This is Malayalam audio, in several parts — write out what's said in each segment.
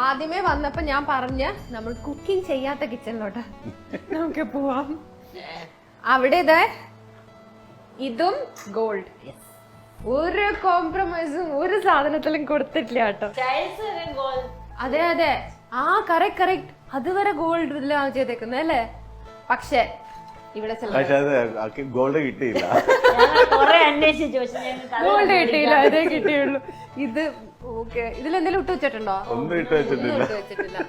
ആദ്യമേ വന്നപ്പോ ഞാൻ പറഞ്ഞ നമ്മൾ കുക്കിംഗ് ചെയ്യാത്ത കിച്ചണിലോട്ട് നമുക്ക് പോവാം. അവിടെ ഇതും ഗോൾഡ്, ഒരു കോംപ്രമൈസും ഒരു സാധനത്തിലും കൊടുത്തിട്ടില്ല കേട്ടോ. അതെ അതെ, കറക്റ്റ്, അതുവരെ ഗോൾഡ് ഇതിലാണ് ചെയ്തേക്കുന്നത് അല്ലേ. പക്ഷെ ഇവിടെ ഗോൾഡ് കിട്ടിയില്ല, ഗോൾഡ് കിട്ടിയില്ല, അതേ കിട്ടിയുള്ളൂ. ഇത് ഓക്കെ, ഇതിലെന്തെങ്കിലും ഇട്ട് വെച്ചിട്ടുണ്ടോ? ഒന്നും ഇട്ട് വെച്ചിട്ടില്ല.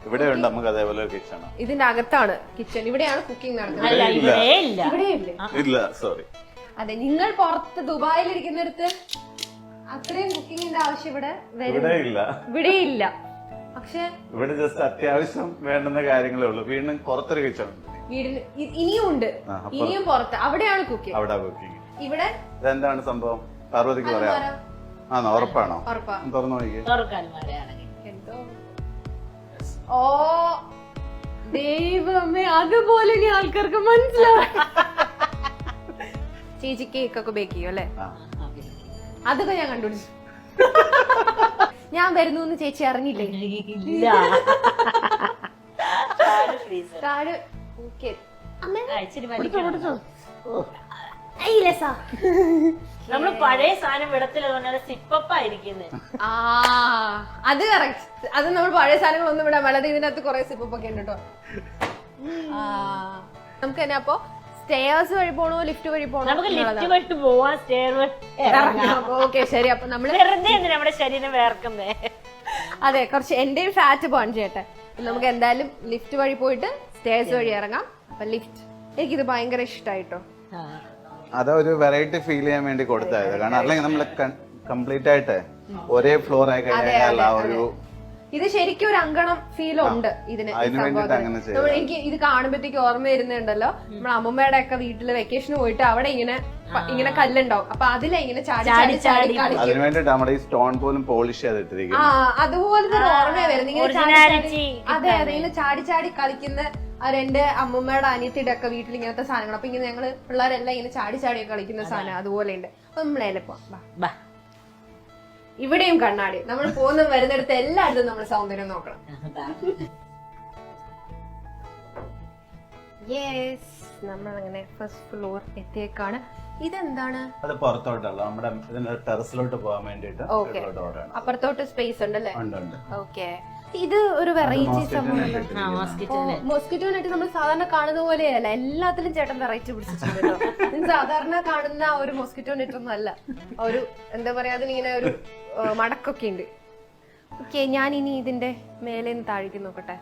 ഇവിടെ ഉണ്ട് നമുക്ക് അതേപോലെ കിച്ചൺ. ഇതിന്റെ അകത്താണ് കിച്ചൺ, ഇവിടെയാണ് കുക്കിംഗ് നടക്കുന്നത്. ഇല്ല, സോറി. അതെ, നിങ്ങൾ പുറത്ത് ദുബായിലിരിക്കുന്നിടത്ത് അത്രയും കുക്കിങ്ങിന്റെ ആവശ്യം ഇവിടെ ഇവിടെ ഇല്ല. പക്ഷെ ഇവിടെ ജസ്റ്റ് അത്യാവശ്യം വേണ്ടുന്ന കാര്യങ്ങളേ ഉള്ളൂ. വീണ്ടും പുറത്തൊരു കിച്ചൺ വീടിന് ഇനിയും ഉണ്ട്, ഇനിയും പുറത്ത്, അവിടെയാണ് കുക്കിംഗ്. അവിടെ കുക്കിംഗ്. ഇവിടെ ഇതെന്താണ് സംഭവം? പാർവതിക്ക് പറയാം. ആണോ? ഉറപ്പാണോ? തുറന്നു നോക്കി. ഓ ദൈവമേ, അതുപോലെ ഇനി ആൾക്കാർക്ക് മനസ്സിലാവും. ചേച്ചി കേക്കൊക്കെ ബേക്ക് ചെയ്യും അല്ലേ? അതൊക്കെ ഞാൻ കണ്ടുപിടിച്ചു. ഞാൻ വരുന്നു ചേച്ചി അറിഞ്ഞില്ലേ? നമ്മള് പഴയ സാധനം വിടത്തില്ല, സിപ്പപ്പായിരിക്കുന്നത്. അത് കറക്റ്റ്. അത് നമ്മൾ പഴയ സാധനങ്ങളൊന്നും വിടാൻ വളരെ, ഇതിനകത്ത് കുറെ സിപ്പൊക്കെ ഉണ്ട് കേട്ടോ. നമുക്ക് തന്നെ അപ്പൊ സ്റ്റെയർസ് വഴി പോണോ ലിഫ്റ്റ് വഴി പോണോ? നമുക്ക് ലിഫ്റ്റ് വഴി പോവാം, സ്റ്റെയർ ഓക്കെ ശരി. അപ്പൊ നമ്മള് വെറുതെ നമ്മുടെ ശരീരം വേർക്കുന്നേ. അതെ, കുറച്ച് എന്റെയും ഫാറ്റ് ബേൺ ചെയ്യട്ടെ. നമുക്ക് എന്തായാലും ലിഫ്റ്റ് വഴി പോയിട്ട് സ്റ്റെയർസ് വഴി ഇറങ്ങാം. അപ്പൊ ലിഫ്റ്റ് എനിക്കിത് ഭയങ്കര ഇഷ്ടായിട്ടോ. അതൊരു വെറൈറ്റി ഫീൽ ചെയ്യാൻ വേണ്ടി കൊടുത്തായത്. കാരണം അല്ലെങ്കിൽ നമ്മള് കംപ്ലീറ്റ് ആയിട്ട് ഒരേ ഫ്ലോർ ആയി കഴിഞ്ഞാൽ ആ ഒരു ഇത് ശരിക്കും ഒരു അങ്കണം ഫീൽ ഉണ്ട് ഇതിന്. എനിക്ക് ഇത് കാണുമ്പോഴത്തേക്ക് ഓർമ്മ വരുന്നുണ്ടല്ലോ, നമ്മുടെ അമ്മമ്മയുടെ ഒക്കെ വീട്ടില് വെക്കേഷന് പോയിട്ട് അവിടെ ഇങ്ങനെ കല്ലുണ്ടാവും. അപ്പൊ അതിലിങ്ങനെ ചാടി ചാടി അതിന് വേണ്ടിട്ട് നമ്മുടെ ഈ സ്റ്റോൺ പോലും പോളിഷ് ചെയ്തിട്ടിരിക്കും. അതുപോലത്തെ ഒരു ഓർമ്മ വരുന്നത്. അതെ അതെ, ഇങ്ങനെ ചാടി ചാടി കളിക്കുന്ന എന്റെ അമ്മമ്മയുടെ അനിയത്തിയുടെ ഒക്കെ വീട്ടിൽ ഇങ്ങനത്തെ സാധനങ്ങൾ. അപ്പൊ ഇങ്ങനെ ഞങ്ങള് പിള്ളേരെല്ലാം ഇങ്ങനെ ചാടി ചാടി കളിക്കുന്ന സാധനം അതുപോലെ ഉണ്ട്. അപ്പൊ നമ്മളെ പോവാം. ഇവിടെയും കണ്ണാടി, നമ്മൾ പോകുന്ന വരുന്നിടത്ത് എല്ലായിടത്തും നമ്മൾ സൗന്ദര്യം നോക്കണം. യെസ്, നമ്മൾ അങ്ങനെ ഫസ്റ്റ് ഫ്ലോർ എത്തിയേക്കാണ്. ഇതെന്താണ്? അത് പുറത്തോട്ടല്ല, നമ്മുടെ ടെറസിലോട്ട് പോകാൻ വേണ്ടിട്ട്. അപ്പുറത്തോട്ട് സ്പേസ് ഉണ്ടല്ലേ? ഓക്കെ. ഇത് ഒരു വെറൈറ്റി സംഭവം. മോസ്കിറ്റോ നെറ്റ് നമ്മൾ സാധാരണ കാണുന്ന പോലെയല്ല, എല്ലാത്തിലും ചേട്ടൻ വെറൈറ്റി പിടിച്ചിട്ടുണ്ട്. സാധാരണ കാണുന്ന ഒരു മോസ്കിറ്റോ നെറ്റ് ഒന്നും അല്ല. ഒരു എന്താ പറയാ, അതിനിങ്ങനെ ഒരു മടക്കൊക്കെ ഉണ്ട്. ഓക്കെ, ഞാൻ ഇനി ഇതിന്റെ മേലെ നിന്ന് താഴേക്ക് നോക്കട്ടെ.